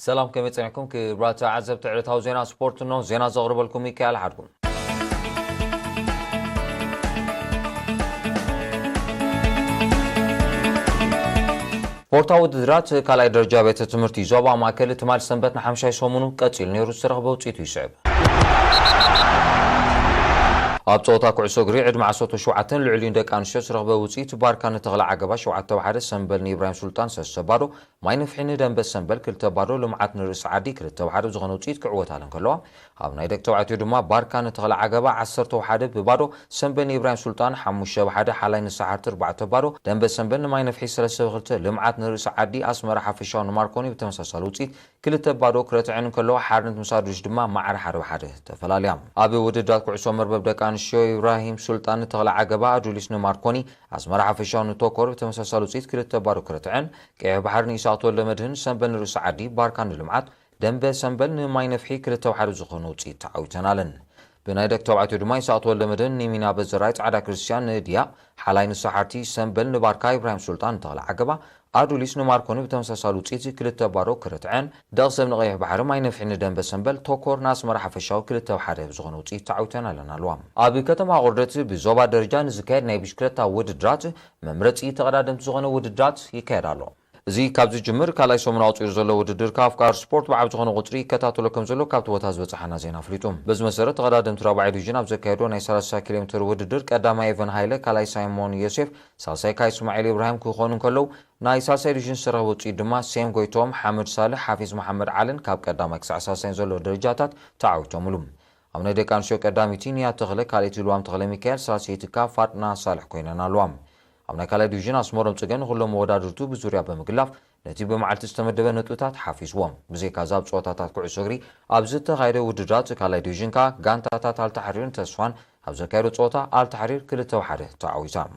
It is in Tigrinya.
سلام كم يتسمعكم كبرات عزب تعرض زينا سبورت انه زينا زغرب لكم ميكال حدكم سبورتاو درات كالاي درجة بيت تمرتي زوبا ما كل تمال سنبتنا حمشاي سومونو قتيل نيرو سرغ بوصيتو يسعب ኣብ ጾታ ኩዕሶ እግሪ ዕድመ 17 ልዕሊኡን ደቂ ኣንስትዮ ዝረኽበ ውፅኢት ባርካ ንተኽለ ዓገባ 7-1 ሰንበል ንኢብራሂም ሱልጣን 3 ባዶ ማይ ንፍሒ ንደንበስ ሰንበል 2 ባዶ ልምዓት ንርእሲ ዓዲ 2-1 ዝኾነ ውፅኢት ክዕወት ኣለን ከለዋ ኣብ ናይ ደቂ ተባዕትዮ ድማ ባርካ ንተኽለ ዓገባ 11 ብባዶ ሰንበል ንኢብራሂም ሱልጣን 5-1 ሓላይ ንሰዓርት 4 ባዶ ደንበስ ሰንበል ንማይ ንፍሒ 3-2 ልምዓት ንርእሲ ዓዲ ኣስመራ ሓፈሻው ንማርኮኒ ብተመሳሳሊ ውፅኢት 2 ባዶ ክረትዕን ከለዋ ሓርነት ምሳዱሽ ድማ ማዕረ 1-1 ተፈላለያ ኣብ ውድድራት ኩዕሶ መርበብ ደቂ አንስትዮ ኢብራሂም ሱልጣን ተኽለ ዓገባ ኣዱሊስ ንማርኮኒ ኣስመራ ሓፈሻው ንቶኮር ብተመሳሳሊ ውፅኢት 2 ባዶ ክረትዕን ቀይሕ ባሕር ንኢሳት ወለመድህን ሰንበል ንርእሲ ዓዲ ባርካ ንልምዓት ደንበ ሰንበል ንማይ ነፍሒ 2-1 ዝኾነ ውፅኢት ተዓዊተን ኣለን ብናይ ደቂ ተባዕትዮ ድማ ኢሳት ወለመድህን ንሚና በዘራይ ጻዕዳ ክርስቲያን ንድያ ሓላይ ንሰሓርቲ ሰንበል ንባርካ ኢብራሂም ሱልጣን ተኽለ ዓገባ ኣዱሊስ ንማርኮኒ ብተመሳሳሊ ውፅኢት 2 ባዶ ክረትዕን ደቕሰብ ንቀይሕ ባሕሪ ማይ ነፍሒ ንደንበ ሰንበል ቶኮር ንኣስመራ ሓፈሻው 2-1 ዝኾነ ውፅኢት ተዓዊተን ኣለና ኣለዋ ኣብ ከተማ ቁርደት ብዞባ ደረጃ ንዝካየድ ናይ ብሽክሌታ ውድድራት መምረፂ ተቐዳደምቲ ዝኾነ ውድድራት ይካየድ ኣሎ እዚ ካብዚ ጅምር ካልኣይ ሰሙን ኣውፂሩ ዘሎ ውድድር ካፍቃር ስፖርት ብዓብ ዝኾነ ቁፅሪ ይከታተሎ ከም ዘሎ ካብቲ ቦታ ዝበፅሓና ዜና ኣፍሊጡ በዚ መሰረት ተቐዳደምቲ ራብዓይ ዲቪዥን ኣብ ዘካየዶ ናይ 30 ኪሎ ሜትር ውድድር ቀዳማይ ኤቨን ሃይለ ካልኣይ ሳይሞን ዮሴፍ ሳልሳይ ካይ እስማኤል ኢብራሂም ክኾኑ ከለዉ ናይ ሳልሳይ ዲቪዥን ዝረኸበ ውፅኢት ድማ ሴም ጎይቶም ሓመድ ሳልሕ ሓፊዝ መሓመድ ዓለን ካብ ቀዳማይ ክሳዕ ሳልሳይ ዘሎ ደረጃታት ተዓዊቶምሉ ኣብ ናይ ደቂ ኣንስትዮ ቀዳሚቲ ንያ ተኽለ ካልአይቲ ልዋም ተኽለ ሚካኤል ሳልሰይቲ ካ ፋጥና ሳልሕ ኮይነን ኣለዋ ኣብ ናይ ካልኣይ ዲቪዥን ኣስመሮም ጽገን ኩሎም መወዳድርቱ ብዙርያ ብምግላፍ ነቲ ብመዓልቲ ዝተመደበ ነጥብታት ሓፊዝዎም ብዘይካ ዛብ ፀወታታት ኩዕሶ እግሪ ኣብ ዝተኻየደ ውድድራት ካልኣይ ዲቪዥን ካ ጋንታታት ኣልተሓሪርን ተስፋን ኣብ ዘካየዶ ፀወታ ኣልተሓሪር 2-1 ተዓዊታ